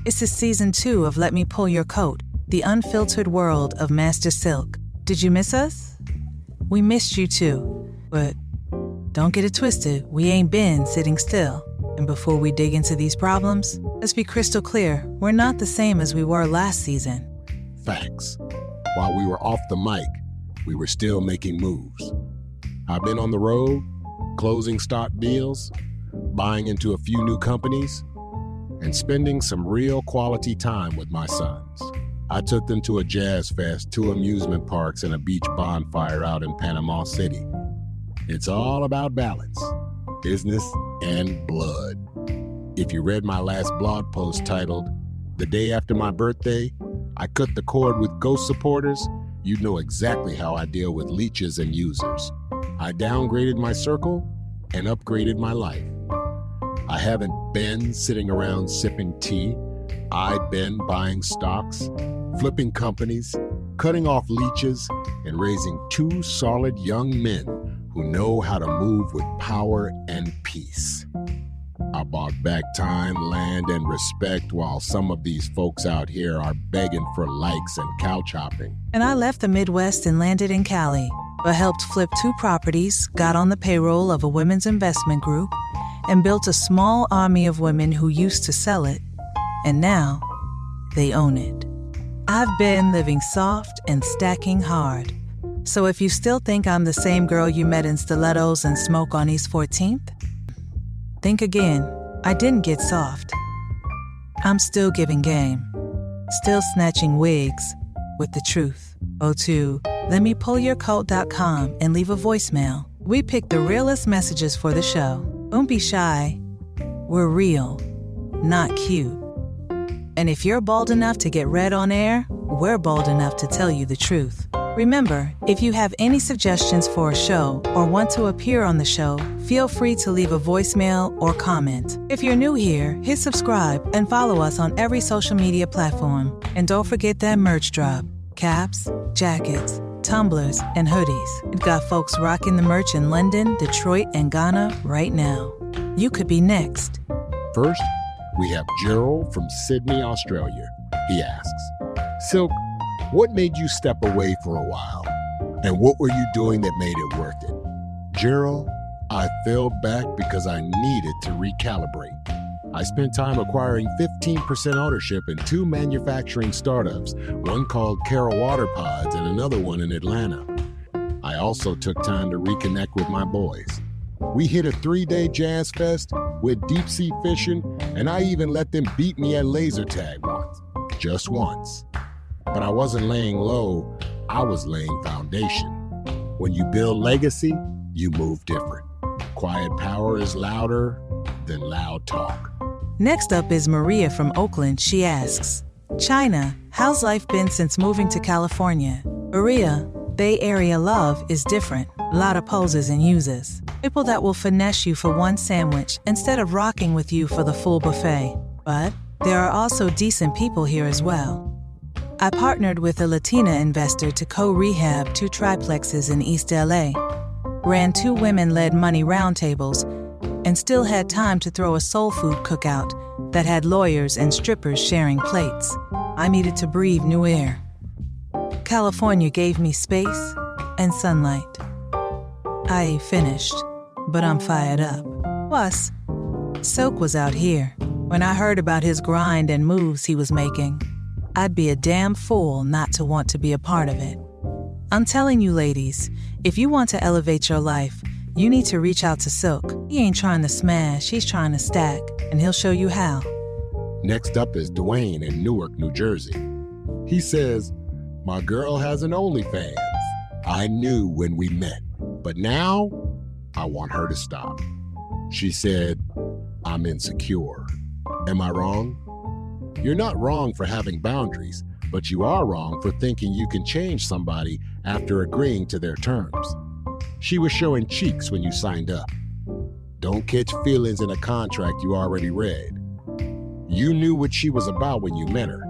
This is season 2 of Let Me Pull Your Coat, the unfiltered world of Master Silk. Did you miss us? We missed you too, but don't get it twisted, we ain't been sitting still. And before we dig into these problems, let's be crystal clear, we're not the same as we were last season. Facts. While we were off the mic, we were still making moves. I've been on the road, closing stock deals, buying into a few new companies, and spending some real quality time with my sons. I took them to a jazz fest, 2 amusement parks, and a beach bonfire out in Panama City. It's all about balance, business, and blood. If you read my last blog post titled, "The Day After My Birthday, I Cut the Cord with Ghost Supporters," you'd know exactly how I deal with leeches and users. I downgraded my circle and upgraded my life. I haven't been sitting around sipping tea. I've been buying stocks, flipping companies, cutting off leeches, and raising 2 solid young men who know how to move with power and peace. I bought back time, land, and respect while some of these folks out here are begging for likes and couch hopping. And I left the Midwest and landed in Cali, but helped flip 2 properties, got on the payroll of a women's investment group, and built a small army of women who used to sell it, and now they own it. I've been living soft and stacking hard. So if you still think I'm the same girl you met in stilettos and smoke on East 14th, think again. I didn't get soft. I'm still giving game. Still snatching wigs with the truth. Go to letmepullyourcoat.com and leave a voicemail. We pick the realest messages for the show. Don't be shy. We're real, not cute. And if you're bold enough to get read on air, we're bold enough to tell you the truth. Remember, if you have any suggestions for a show or want to appear on the show, feel free to leave a voicemail or comment. If you're new here, hit subscribe and follow us on every social media platform. And don't forget that merch drop. Caps, jackets, tumblers, and hoodies. We've got folks rocking the merch in London, Detroit, and Ghana right now. You could be next. First, we have Gerald from Sydney, Australia. He asks, "Silk, what made you step away for a while? And what were you doing that made it worth it?" Gerald, I fell back because I needed to recalibrate. I spent time acquiring 15% ownership in 2 manufacturing startups, one called Carol Water Pods and another one in Atlanta. I also took time to reconnect with my boys. We hit a 3-day jazz fest with deep sea fishing, and I even let them beat me at laser tag once. Just once. But I wasn't laying low, I was laying foundation. When you build legacy, you move different. Quiet power is louder than loud talk. Next up is Maria from Oakland. She asks, "China, how's life been since moving to California?" Maria, Bay Area love is different. A lot of posers and users. People that will finesse you for one sandwich instead of rocking with you for the full buffet. But there are also decent people here as well. I partnered with a Latina investor to co-rehab 2 triplexes in East LA, ran 2 women-led money roundtables, and still had time to throw a soul food cookout that had lawyers and strippers sharing plates. I needed to breathe new air. California gave me space and sunlight. I ain't finished, but I'm fired up. Plus, Silk was out here. When I heard about his grind and moves he was making, I'd be a damn fool not to want to be a part of it. I'm telling you ladies, if you want to elevate your life, you need to reach out to Silk. He ain't trying to smash, he's trying to stack, and he'll show you how. Next up is Dwayne in Newark, New Jersey. He says, "My girl has an OnlyFans. I knew when we met, but now I want her to stop. She said, I'm insecure. Am I wrong?" You're not wrong for having boundaries, but you are wrong for thinking you can change somebody after agreeing to their terms. She was showing cheeks when you signed up. Don't catch feelings in a contract you already read. You knew what she was about when you met her.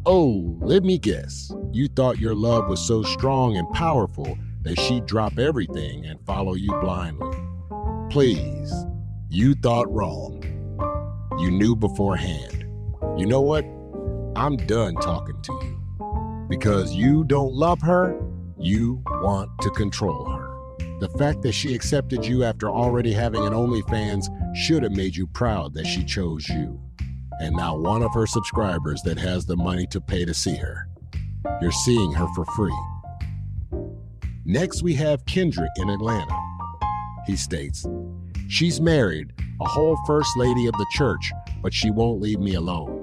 Oh, let me guess. You thought your love was so strong and powerful that she'd drop everything and follow you blindly. Please, you thought wrong. You knew beforehand. You know what? I'm done talking to you. Because you don't love her, you want to control her. The fact that she accepted you after already having an OnlyFans should have made you proud that she chose you. And now one of her subscribers that has the money to pay to see her. You're seeing her for free. Next, we have Kendrick in Atlanta. He states, she's married, a whole first lady of the church, but she won't leave me alone.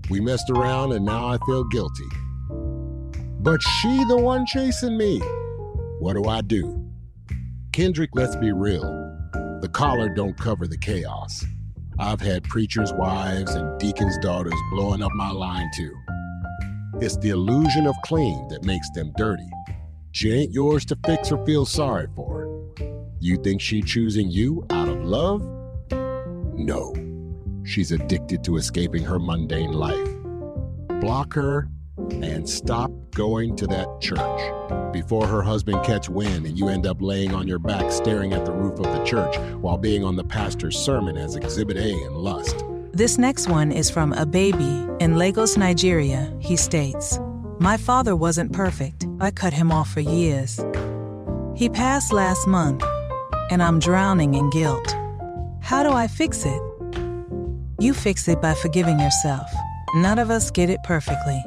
We messed around and now I feel guilty. But she the one chasing me. What do? Kendrick, let's be real. The collar don't cover the chaos. I've had preachers' wives and deacons' daughters blowing up my line too. It's the illusion of clean that makes them dirty. She ain't yours to fix or feel sorry for. You think she's choosing you out of love? No. She's addicted to escaping her mundane life. Block her and stop going to that church before her husband catch wind and you end up laying on your back staring at the roof of the church while being on the pastor's sermon as Exhibit A in lust. This next one is from a baby in Lagos, Nigeria. He states, my father wasn't perfect. I cut him off for years. He passed last month, and I'm drowning in guilt. How do I fix it? You fix it by forgiving yourself. None of us get it perfectly.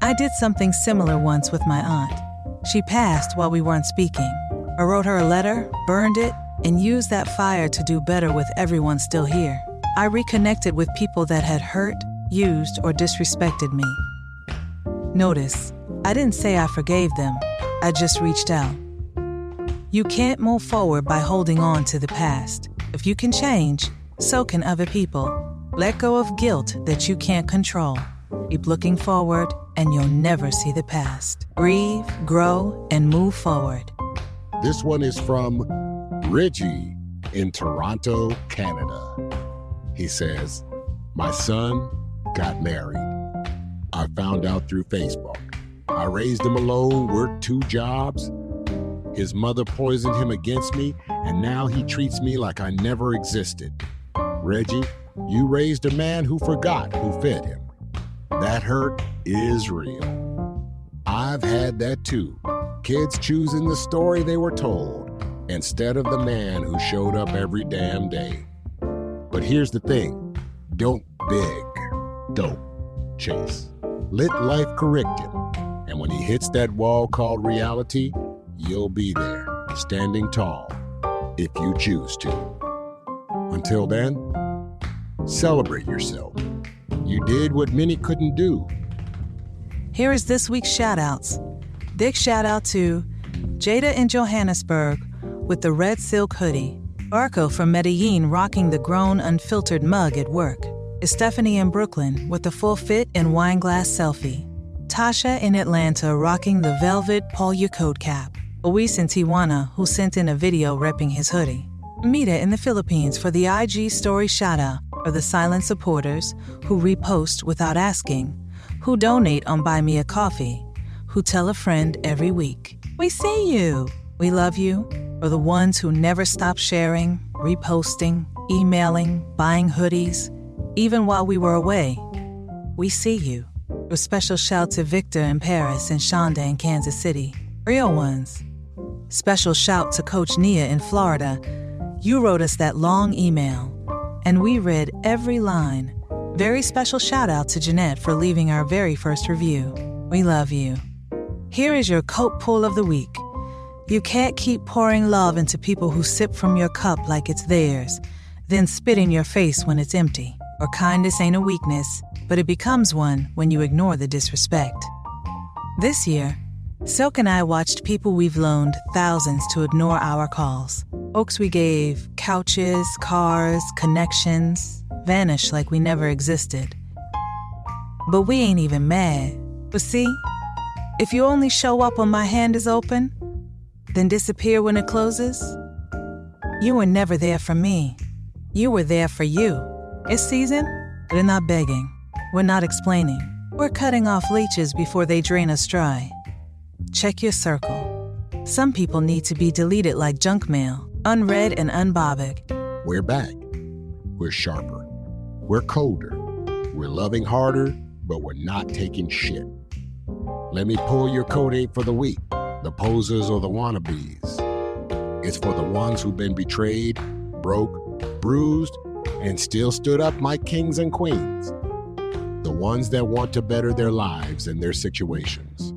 I did something similar once with my aunt. She passed while we weren't speaking. I wrote her a letter, burned it, and used that fire to do better with everyone still here. I reconnected with people that had hurt, used, or disrespected me. Notice, I didn't say I forgave them. I just reached out. You can't move forward by holding on to the past. If you can change, so can other people. Let go of guilt that you can't control. Keep looking forward, and you'll never see the past. Breathe, grow, and move forward. This one is from Reggie in Toronto, Canada. He says, my son got married. I found out through Facebook. I raised him alone, worked 2 jobs. His mother poisoned him against me, and now he treats me like I never existed. Reggie, you raised a man who forgot who fed him. That hurt is real. I've had that too. Kids choosing the story they were told instead of the man who showed up every damn day. But here's the thing. Don't beg. Don't chase. Let life correct him. And when he hits that wall called reality, you'll be there, standing tall, if you choose to. Until then, celebrate yourself. You did what many couldn't do. Here is this week's shout-outs. Big shout-out to Jada in Johannesburg with the red silk hoodie. Arco from Medellín rocking the grown Unfiltered mug at work. Stephanie in Brooklyn with the full fit and wine glass selfie. Tasha in Atlanta rocking the velvet Paul Yacote cap. Luis in Tijuana who sent in a video repping his hoodie. Mita in the Philippines for the IG story shout-out. For the silent supporters who repost without asking, who donate on Buy Me a Coffee, who tell a friend every week. We see you. We love you. For the ones who never stop sharing, reposting, emailing, buying hoodies, even while we were away. We see you. A special shout to Victor in Paris and Shonda in Kansas City. Real ones. Special shout to Coach Nia in Florida. You wrote us that long email, and we read every line. Very special shout out to Jeanette for leaving our very first review. We love you. Here is your Coke Pull of the Week. You can't keep pouring love into people who sip from your cup like it's theirs, then spit in your face when it's empty. Or kindness ain't a weakness, but it becomes one when you ignore the disrespect. This year, Silk and I watched people we've loaned thousands to ignore our calls. Folks we gave couches, cars, connections, vanish like we never existed. But we ain't even mad. But see, if you only show up when my hand is open, then disappear when it closes, you were never there for me. You were there for you. It's season, but we're not begging. We're not explaining. We're cutting off leeches before they drain us dry. Check your circle. Some people need to be deleted like junk mail, unread and unbothered. We're back. We're sharper. We're colder. We're loving harder, but we're not taking shit. Let me pull your code 8 for the week, the posers or the wannabes. It's for the ones who've been betrayed, broke, bruised, and still stood up like kings and queens. The ones that want to better their lives and their situations.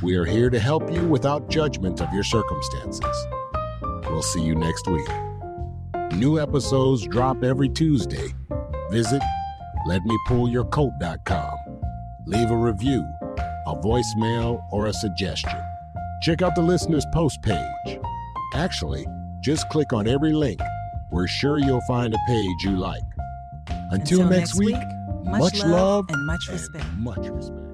We are here to help you without judgment of your circumstances. We'll see you next week. New episodes drop every Tuesday. Visit letmepullyourcoat.com. Leave a review, a voicemail, or a suggestion. Check out the listener's post page. Actually, just click on every link. We're sure you'll find a page you like. Until next week, much love and much respect. And much respect.